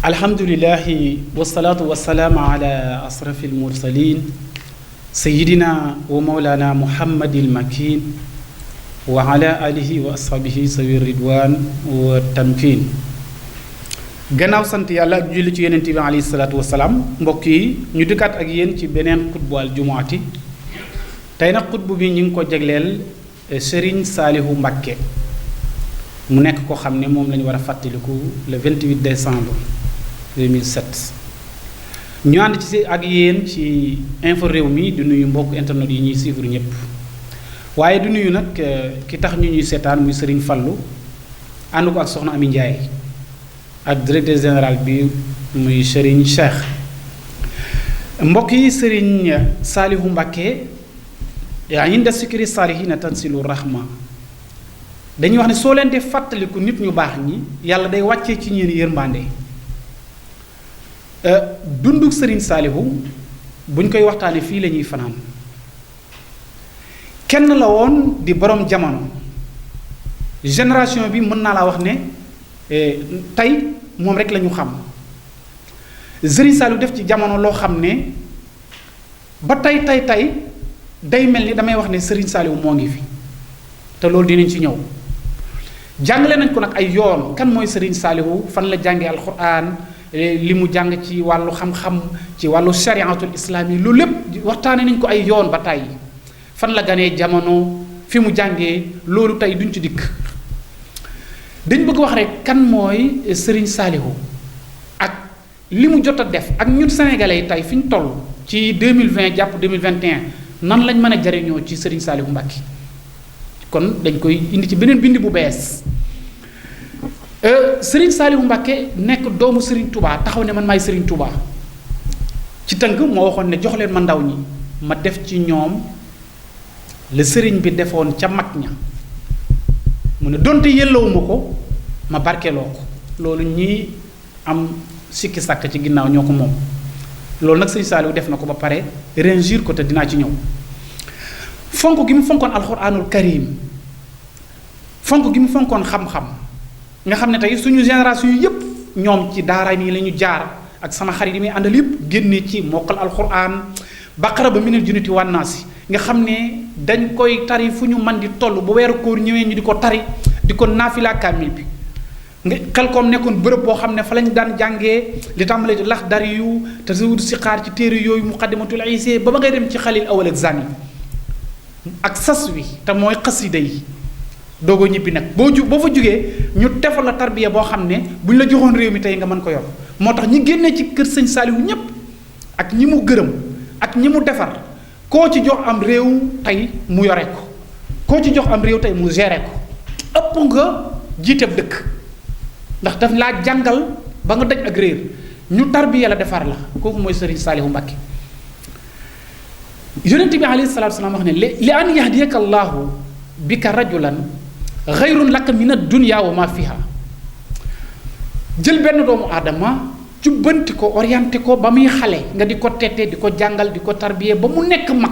alhamdulillahi wasalaatu wasalaam ala asrafi almursalin sayidina wa maulana muhammadil makin wa ala alihi wa ashabihi sawi ridwan wa tamkin. gannaaw sant yàlla ak julli ci yonent bi alayhi salaatu wasalaam, mbokk yi ñu dikkaat ak yéen ci beneen xutbu al jumaati. tey nag xutbu bi ñu ngi ko jagleel Serigne Saliou Mbacké mu nekk ko xam ne moom la ñu war a fàttaliku le 28 décembre 2007. ñu ànd ci ak yéen ci info réew mi di nuyu mbokk internet yi ñuy suivre ñëpp, waaye du nuyu nag ki tax ñu ñuy seetaan muy Serigne Fallou ànd ko ak soxna Ami Ndiaye ak directeur général bi muy Serigne Cheikh. mbokk yi Serigne Saliou Mbacké inda sikri salihina tansilu rahma, dañuy wax ne soo leen dee fàttaliku nit ñu baax ñi yàlla day wàccee ci ñeen yërmande. dunduk Serigne Saliou buñ koy waxtaanee fii la ñuy fanaan. kenn la woon di borom jamono, génération bi mën naa laa wax ne tey moom rek la ñu xam. Serigne Saliou def ci jamono loo xam ne ba tey day mel ni damay wax ne Serigne Saliou moo ngi fi, te loolu dinañ ci ñëw. jàngale nañ ko nag ay yoon kan mooy Serigne Saliou, fan la jàngee alxuraan, li mu jàng ci wàllu xam-xam, ci wàllu shariatul islaam yi, loolu lépp waxtaane nañ ko ay yoon ba tey. fan la ganee jamono, fi mu jàngee, loolu tey duñ ci dikk. dañ bëgg wax rek kan mooy Serigne Saliou ak li mu jot a def, ak ñun sénégalais yi tey fi ñu toll ci 2020 jàpp 2021 nan lañ mën a jariñoo ci Serigne Saliou Mbacké. kon dañ koy indi ci beneen bind bu bees. Serigne Saliou Mbacké nekk doomu Serigne Touba, taxaw ne man maay Serigne Touba. ci tënk moo waxoon ne jox leen ma ndaw ñi ma def ci ñoom le Serigne bi defoon ca mag ña, mu ne donte yellawuma ko ma barkeloo ko. loolu ñi am sikki sàkk ci ginnaaw ñoo ko moom. loolu nag Serigne Saliou def na ko ba pare réussir ko, te dinaa ci ñëw. fonk gi mu fonkoon alxuraanul karim, fonk gi mu fonkoon xam-xam, nga xam ne tey suñu génération yi yépp ñoom ci daara nii la ñu jaar, ak sama xarit yi muy àndal yépp génne ci mokkal alxuraan baqara ba minal junnati wan naasi, nga xam ne dañ koy tari fu ñu man di toll. bu weeru koor ñëwee ñu di ko tari, di ko naafila kaamil bi. nga xel koom nekkoon bërëb boo xam ne fa lañ daan jàngee li tàmbalee di Laxdari yu te si xaar ci téere yooyu muqaddimatul Iise ba ngay dem ci xalil awal ak zani ak sas wi te mooy xasida yi. doogoo ñibbi nag boo fa jugee ñu defal la tarbiya boo xam ne bu ñu la joxoon réew mi tey nga mën ko yor. moo tax ñi génnee ci kër sëñ Saliou ñépp ak ñi mu gërëm ak ñi mu defar, koo ci jox am réew tey mu yore ko, koo ci jox am réew tey mu géré ko. ëpp nga jiiteb dëkk, ndax daf laa jàngal ba nga daj ak réer, ñu tarbiya la defar la. kooku mooy Serigne Saliou Mbacké. yonent bi alayhi salaatu salaam wax ne li an yahdiyaka allahu bika rajulan xayrun laka min ad-dunya wa ma fiha. jël benn doomu aadama jubbanti ko, orienté ko ba muy xale, nga di ko tette, di ko jàngal, di ko tarbiye ba mu nekk mag,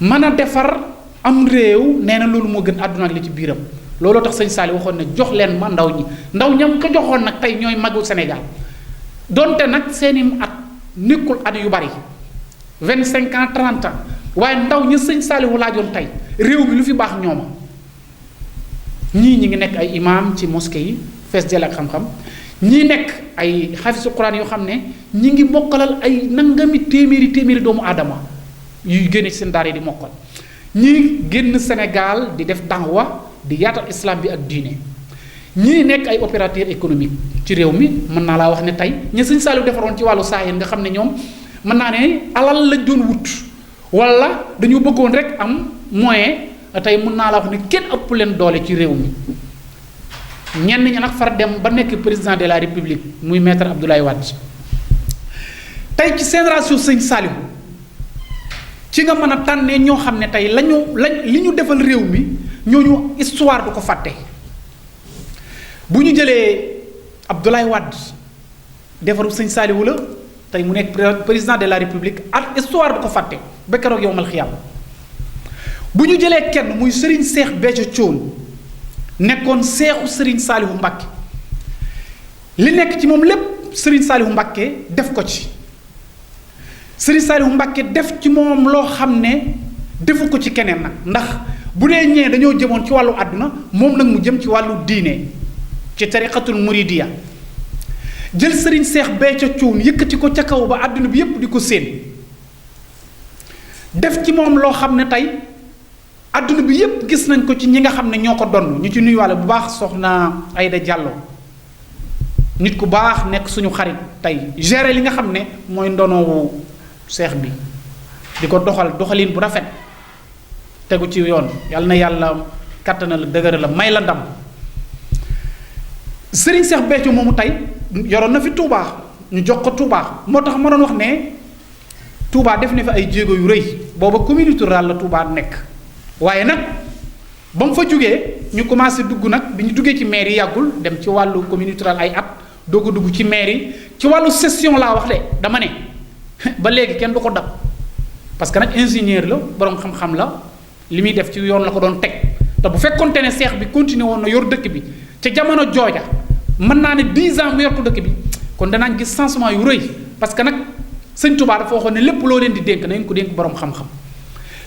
mën a defar am réew. nee na loolu moo gën àdduna ak li ci biiram. looloo tax sëñ Saliou waxoon ne jox leen ma ndaw ñi. ndaw ñam ko joxoon nag tey ñooy magu Sénégal, donte nag seeni at nekkul at yu bari 25 ans 30 ans, waaye ndaw ñi sëñ Saliou laajoon tey réew mi lu fi baax ñooma. ñii ñi ngi nekk ay imam ci mosquée yi fees jël ak xam-xam, ñii nekk ay xafisu quran yoo xam ne ñi ngi mokkalal ay nangami téeméeri doomu aadama yuy génne ci seen daara yi di mokkal. ñii génn Sénégal di def da'wa, di yaatal islam bi ak diine. ñii nekk ay opérateur économique ci réew mi. mën naa laa wax ne tey ñi sëñ Saliou defaroon ci wàllu saayeen nga xam ne ñoom mën naa ne alal lañ doon wut, wala dañu bëggoon rek am moyen. tey mën naa la wax ne kenn ëpp leen doole ci réew mi. ñenn ñi nag far dem ba nekk président de la république muy maître Abdoulaye Wade. tey ci génération sëñ Saliou ci nga mën a tànnee ñoo xam ne tey li ñu defal réew mi ñooñu histoire du ko fàtte. bu ñu jëlee Abdoulaye Wade defaru sëñ Saliou la, tey mu nekk président de la république, ak histoire du ko fàtte ba keroog yowmal xiyaam. bu ñu jëlee kenn muy Serigne Cheikh Béthio Thioune nekkoon seexu Serigne Saliou Mbacké, li nekk ci moom lépp Serigne Saliou Mbacké def ko ci Serigne Saliou Mbacké def ci moom loo xam ne defu ko ci keneen nag ndax bu dee ñee dañoo jëmoon ci wàllu àdduna moom nag mu jëm ci wàllu diine ci tariqatul muridiya jël Serigne Cheikh Béthio Thioune yëkkati ko ca kaw ba àdduna bi yépp di ko séen def ci moom loo xam ne tey àdduna bi yépp gis nañ ko ci ñi nga xam ne ñoo ko donn ñu ci nuyuwaale bu baax soxna Aïda Diallo nit ku baax nekk suñu xarit tey gérer li nga xam ne mooy ndonoowu seex bi di ko doxalin bu rafet tegu ci yoon yàlla na yàlla kàttanal dëgëral la may la ndam Serigne Cheikh Béthio moomu tey yoroon na fi Touba ñu jox ko Touba moo tax ma doon wax ne Touba def na fi ay jéego yu rëy booba communauté rurale la Touba nekk waaye nag ba mu fa jógee ñu commencé dugg nag bi ñu duggee ci maire yi yàggul dem ci wàllu communauté rurale ay at doog a dugg ci maire yi ci wàllu session laa wax de dama ne ba léegi kenn du ko dab parce que nag ingénieur la boroom xam-xam la li muy def ci yoon la ko doon teg te bu fekkonte ne seex bi continué woon na yor dëkk bi ca jamono jooja mën naa ne 10 ans mu yor ko dëkk bi kon danaañ gis changement yu rëy parce que nag sëñ Touba dafa waxoon ne lépp loo leen di dénk na ngeen ko dénk boroom xam-xam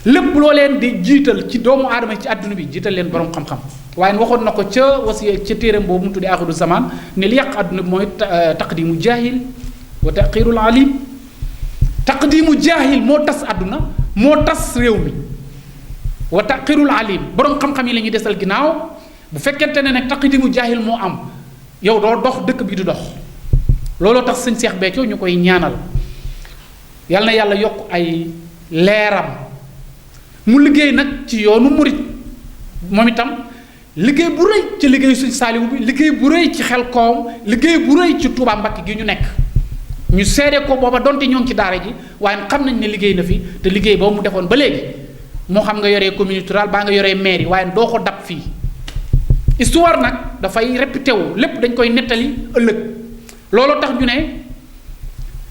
lépp loo leen di jiital ci doomu aadama ci àdduna bi jiital leen boroom xam-xam waaye waxoon na ko ca wasiya ca téeram boobu mu tuddee axiru zaman ne li yàq àdduna bi mooy taqdimu jaahil wa taqirul alim taqdimu jaahil moo tas àdduna moo tas réew mi wa taqirul alim boroom xam-xam yi la ñuy desal ginnaaw bu fekkente ne nag taqdimu jaahil moo am yow doo dox dëkk bi du dox looloo tax sëñ Cheikh Béthio ñu koy ñaanal yal na yàlla yokk ay leeram mu liggéey nag ci yoonu murit moom itam liggéey bu rëy ci liggéey sëñ Saaliwu bi liggéey bu rëy ci Xelkom liggéey bu rëy ci Touba Mbacké gi ñu nekk ñu seede ko booba donte ñoo ngi ci daara ji waaye xam nañ ne liggéey na fi te liggéey boobu mu defoon ba léegi moo xam nga yoree communauté rurale baa nga yoree mairie waaye doo ko dab fii histoire nag dafay répété wu lépp dañ koy nettali ëllëg looloo tax ñu ne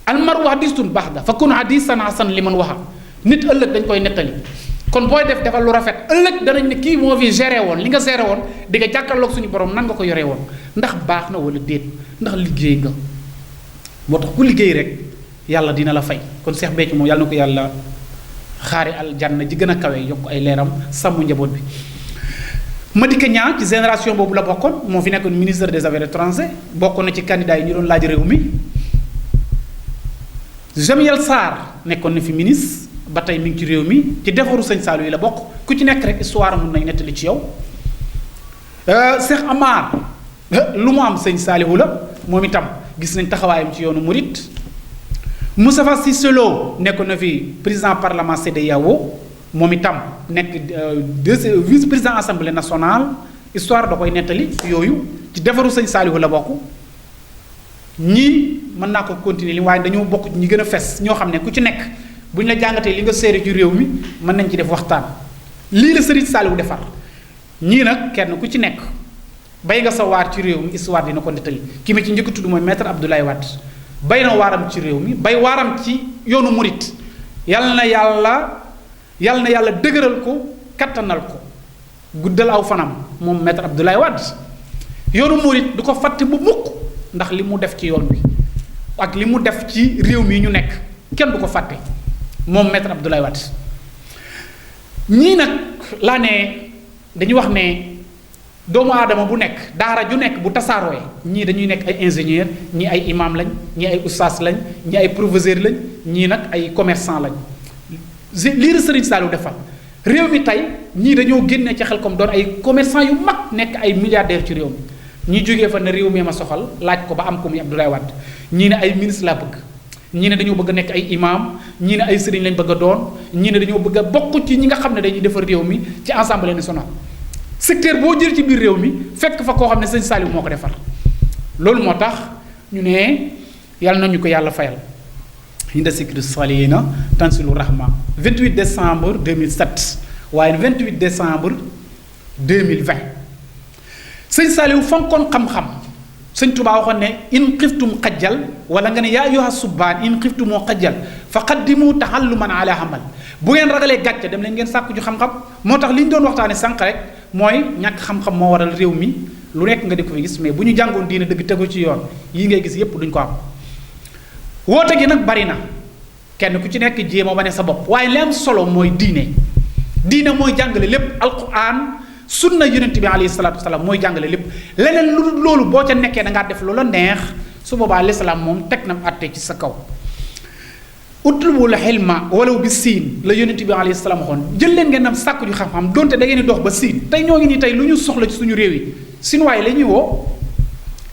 almaru hadiisun ba'da fa kun hadiisan hasan li man waxa nit ëllëg dañ koy nettali kon booy defal lu rafet ëllëg danañ ne kii moo fi géré woon li nga géré woon di nga jàkkaarloog suñu borom nan nga ko yoree woon ndax baax na wala déet ndax liggéey nga moo tax ku liggéey rek yàlla dina la fay kon Cheikh Béthio moom yàlla na ko yàlla xaari aljanna ji gën a kawe yokk ay leeram sàmm njaboot bi. Madické Niang ci génération boobu la bokkoon moo fi nekkoon ministre des affaires étrangères bokkoon na ci candidat yi ñu doon laaj réew mi Jamiel Sarr nekkoon na fi ministre ba tey mi ngi ci réew mi ci defaru sëñ Saliou yi la bokk ku ci nekk rek histoire mun nañ nettali ci yow Cheikh Amar lu mu am sëñ Saliou la moom itam gis nañ taxawaayam ci yoonu murit Moustapha Cissé Lo nekkoon na fi président parlement CEDEAO moom itam nekk vice président assemblée nationale histoire da koy nettali yooyu ci defaru sëñ Saliou la bokk ñii mën naa ko continuer li waaye dañoo bokk ñi gën a fes ñoo xam ne ku ci nekk bu ñu la jàngatee li nga seere ci réew mi mën nañ ci def waxtaan lii la sëriñ Saliou defar ñii nag kenn ku ci nekk bay nga sa waar ci réew mi histoire dina ko nettali ki ma ci njëkk tudd mooy maître Abdoulaye Wade bay na waaram ci réew mi bay waaram ci yoonu murit yal na yàlla dëgëral ko kattanal ko guddal aw fanam moom maître Abdoulaye Wade yoonu murit du ko fàtte bu mukk ndax li mu def ci yoon bi ak li mu def ci réew mi ñu nekk kenn du ko fàtte moom maître Abdoulaye Wade ñii nag laa ne dañuy wax ne doomu aadama bu nekk daara ju nekk bu tasaarooyee ñii dañuy nekk ay ingénieur ñii ay imam lañ ñii ay ustaas lañ ñii ay professeur lañ ñii nag ay commerçant lañ lii la Serigne Saliou defal réew mi tey ñii dañoo génne ci Xelkom doon ay commerçant yu mag nekk ay milliardaires ci réew mi ñii jógee fa ne réew mi ma soxal laaj ko ba am ko muy Abdoulaye Wade ñii ne ay ministre laa bëgg ñii ne dañoo bëgg a nekk ay imam ñii ne ay sëriñ lañ bëgg a doon ñii ne dañoo bëgg a bokk ci ñi nga xam ne dañuy defar réew mi ci assemblée nationale secteur boo jël ci biir réew mi fekk fa koo xam ne sëñ Saliou moo ko defar loolu moo tax ñu ne yàlla nañu ko yàlla fayal hinda sikri salihina tansilu rahma 28 décembre 2007 waaye 28 décembre 2020 sëñ Saliou fonkoon xam-xam sëñ Tuubaa waxoon ne in xiftum xajjal wala nga ne yaa ayyuha subbaan in xiftumoo xajjal fa qaddimu tahalluman ala hamal bu ngeen ragalee gàcce dem leen ngeen sàkku ju xam-xam moo tax li ñu doon waxtaane sànq rek mooy ñàkk xam-xam moo waral réew mi lu nekk nga di ko fi gis mais bu ñu jàngoon diine dëgg tegu ci yoon yi ngay gis yépp duñ ko am woote gi nag bari na kenn ku ci nekk jéema wane sa bopp waaye li am solo mooy diine mooy jàngale lépp alquran sunna yonent bi alayhi salaatu wasalaam mooy jàngale lépp leneen lu dul loolu boo ca nekkee da ngaa def loola neex su boobaa lislaam moom teg na àtte ci sa kaw utlubul xilma walaw bi siin la yonent bi alayhi salaam waxoon jël leen ngeen am sàkku ju xam-xam donte da ngeen di dox ba siin tey ñoo ngi nii tey lu ñu soxla ci suñu réew yi chinois yi la ñuy woo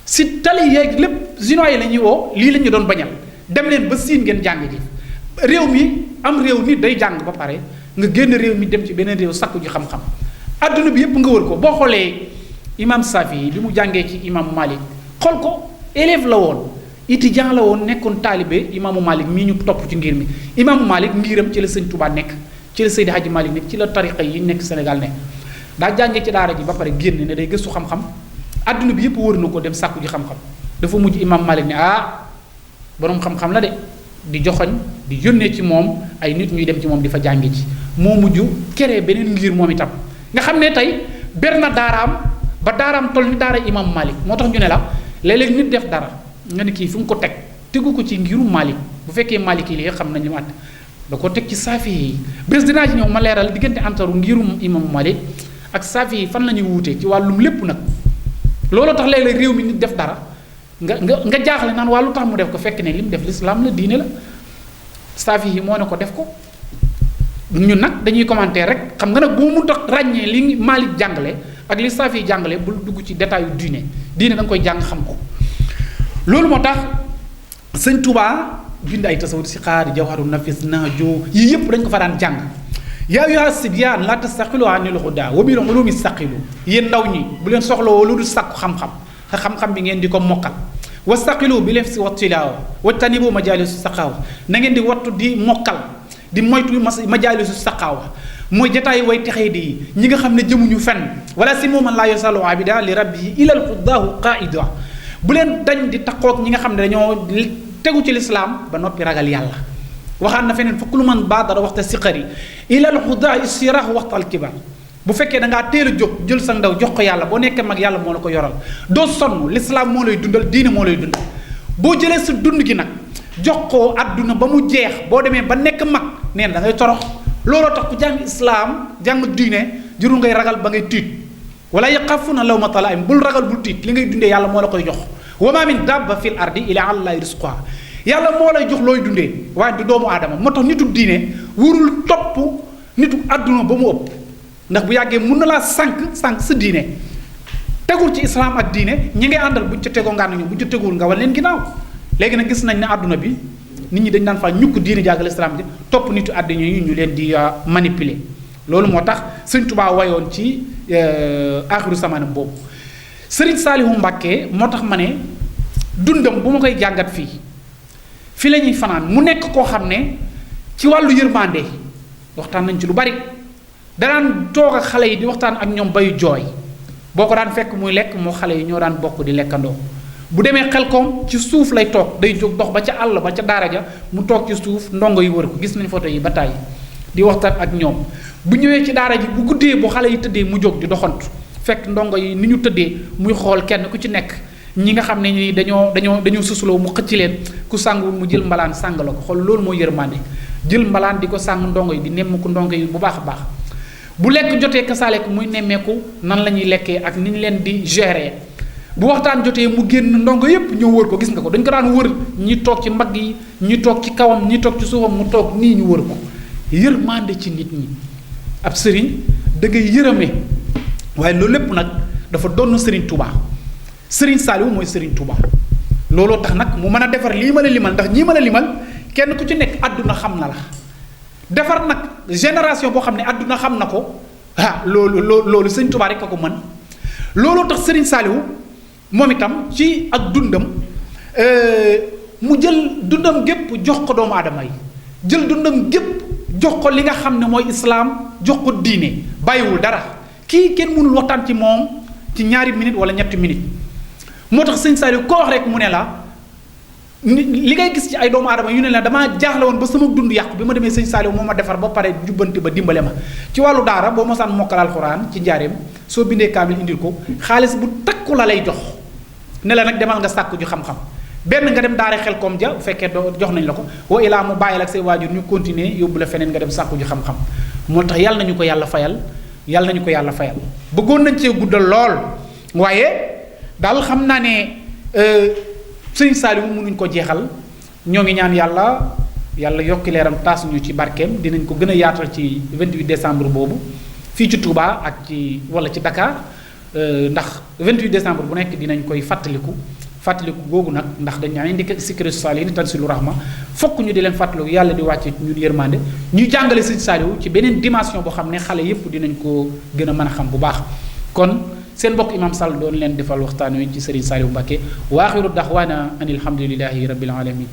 si tali yeeg lépp chinois yi la ñuy woo lii la ñu doon bañal dem leen ba siin ngeen jàng ji réew mi am réew nit day jàng ba pare nga génn réew mi dem ci beneen réew sàkku ji xam-xam adduna bi yépp nga wër ko boo xoolee imam Safi bi mu jàngee ci imam Malik xool ko élève la woon étudiant la woon nekkoon taalibe imaamu Malik mii ñu topp ci ngir mi imaamu Malik ngiram ci la sëñ Touba nekk ci la Seydi Hadji Malik nekk ci la tariqa yi nekk Sénégal nekk daa jàngee ci daara ji ba pare génn ne day gëstu xam-xam adduna bi yépp wër na ko dem sàkku ji xam-xam dafa mujj imam Malik ne boroom xam-xam la de di joxoñ di yónnee ci moom ay nit ñuy dem ci moom di fa jàngi ci moo mujj keree beneen ngir moom itam nga xam ne tey ber na daaraam ba daaraam toll ni daara imam Malik moo tax ñu ne la léeg-léeg nit def dara nga ne kii fu mu ko tegu ko ci ngiru Malik bu fekkee Malik yi li xam nañ li mu àtt da ko teg ci Saafi yi bés dinaa ci ñëw ma leeral diggante antaru ngiru imam Malik ak Saafi yi fan la ñuy wuutee ci wàllum lépp nag looloo tax léeg-léeg réew mi nit def dara nga jaaxle naan waa lu tax mu def ko fekk ne li mu def lislaam la diine la Saafi yi moo ne ko def ko ñun nag dañuy commenter rek xam nga nag boo mu tax ràññee li Malik jàngale ak li Saafi yi jàngale bul dugg ci détail yu diine da nga koy jàng xam ko loolu moo tax sëñ Touba bind ay tasawur si xaar jawharu nafis nahju yii yëpp dañ ko fa daan jàng yaa ayyuha sibyaan laa tastaqilu anil hudaa wa bil ulumi staqilu yéen ndaw ñi bu leen soxlawoo lu dul sàkku xam-xam bi ngeen di ko mokkal wastaqilu bi leen si wattilaawa wajtanibu majaalisu saqaawa na ngeen di wattu di mokkal di moytu majaalisu saqaawa mooy jataay way texee di ñi nga xam ne jëmuñu fenn wala si mooman laa yasalu abida li rabbi ilal xuddaahu qaida bu leen dañ di taqoog ñi nga xam ne dañoo tegu ci lislaam ba noppi ragal yàlla waxaan na feneen fa kullu man baadara waxta siqari ilal xudaa istirahu waxta alkibar bu fekkee da ngaa teel a jóg jël sa ndaw jox ko yàlla boo nekkee mag yàlla moo la ko yoral doo sonn lislaam moo lay dundal diine moo lay dundal boo jëlee sa dund gi nag jox ko àdduna ba mu jeex boo demee ba nekk mag nee na da ngay torox looloo tax ku jàng islaam jàng diine jurul ngay ragal ba ngay tiit wala yaxafuna lawmata laa'im bul ragal bul tiit li ngay dundee yàlla moo la koy jox wa ma min dabba fil ardi illa ala llahi rizquha yàlla moo lay jox looy dundee waaye du doomu aadama moo tax nitu diine warul topp nitu àdduna ba mu ëpp ndax bu yàggee mun na laa sànq sa diine tegul ci islaam ak diine ñi ngay àndal buñ ca tegoo nga ñu buñ ca tegul nga wan leen ginnaaw léegi nag gis nañ ne àdduna bi nit ñi dañ daan fa ñukk diine jàggal islaam ji topp nitu àdduna yi ñu leen di manipuler loolu moo tax Sëñ Tuubaa wayoon ci aaxiru samaanam boobu Sëriñ Saalihu Mbàkke moo tax ma ne dundam bu ma koy jàngat fii la ñuy fanaan mu nekk koo xam ne ci wàllu yërmande waxtaan nañ ci lu bari danaan toog ak xale yi di waxtaan ak ñoom bayu jooy boo ko daan fekk muy lekk moo xale yi ñoo daan bokk di lekkandoo bu demee Xelkom ci suuf lay toog day jóg dox ba ca àll ba ca daara ja mu toog ci suuf ndongo yi wër ko gis nañ photo yi ba tàyyi di waxtaan ak ñoom bu ñëwee ci daara ji bu guddee bu xale yi tëddee mu jóg di doxantu fekk ndongo yi ni ñu tëddee muy xool kenn ku ci nekk ñi nga xam ne ñi dañoo susuloo mu xëcc leen ku sànguwul mu jël mbalaan sàng la ko xool loolu mooy yërmande jël mbalaan di ko sàng ndongo yi di nemmeeku ndongo yi bu baax a baax bu lekk jotee kasaale ko muy nemmeeku nan la ñuy lekkee ak ni ñu leen di gérer bu waxtaan jotee mu génn ndongo yépp ñëw wër ko gis nga ko dañ ko daan wër ñi toog ci mbagg yi ñi toog ci kawam ñi toog ci suufam mu toog nii ñu wër ko yërmande ci nit ñi ab sëriñ da ngay yërëme waaye loolu lépp nag dafa doon sëriñ Touba sëriñ Saliou mooy sëriñ Touba looloo tax nag mu mën a defar lii ma la limal ndax ñii ma la limal kenn ku ci nekk àdduna xam na la defar nag génération boo xam ne àdduna xam na ko loolu sëriñ Touba rek a ko mën looloo tax sëriñ Saliou moom itam ci ak dundam mu jël dundam gépp jox ko doomu aadama yi jël dundam gépp jox ko li nga xam ne mooy islaam jox ko diine bàyyiwul dara kii kenn mënul waxtaan ci moom ci ñaari minute wala ñetti minute moo tax sëñ Saliou koo wax rek mu ne la li ngay gis ci ay doomu aadama yu ne la damaa jaaxle woon ba sama dund yàqu bi ma demee sëñ Saliou moo ma defar ba pare jubbanti ba dimbale ma ci wàllu daara boo mosaan mokkal alxuraan ci njaareem soo bindee kaamil indil ko xaalis bu takk takku la lay jox ne la nag demal nga sàkku ju xam-xam benn nga dem daara xel koom ja bu fekkee doo jox nañ la ko wa ilaa mu bàyyil ak say waajur ñu continuer yóbbu la feneen nga dem sàkku ju xam-xam moo tax yàlla nañu ko yàlla fayal yàlla nañu ko yàlla fayal bëggoon nañ cee guddal lool waaye daal xam naa ne sëñ Saliou mënuñ ko jeexal ñoo ngi ñaan yàlla yokki leeram taas ñu ci barkeem dinañ ko gën a yaatal ci 28 décembre boobu fii ci Touba ak ci wala ci Dakar ndax 28 décembre bu nekk dinañ koy fàttaliku googu nag ndax dañ ñaan indi sikri salihin tansilu rahma fokk ñu di leen fàttaliku yàlla di wàcce ñun yërmande ñuy jàngale sëñ Saliou ci beneen dimension boo xam ne xale yépp dinañ ko gën a mën a xam bu baax kon seen mbokk imam Sall doon leen defal waxtaan wi ci Serigne Saliou Mbacké wa axiru daxwaana an alhamdulillahi rabbil alamin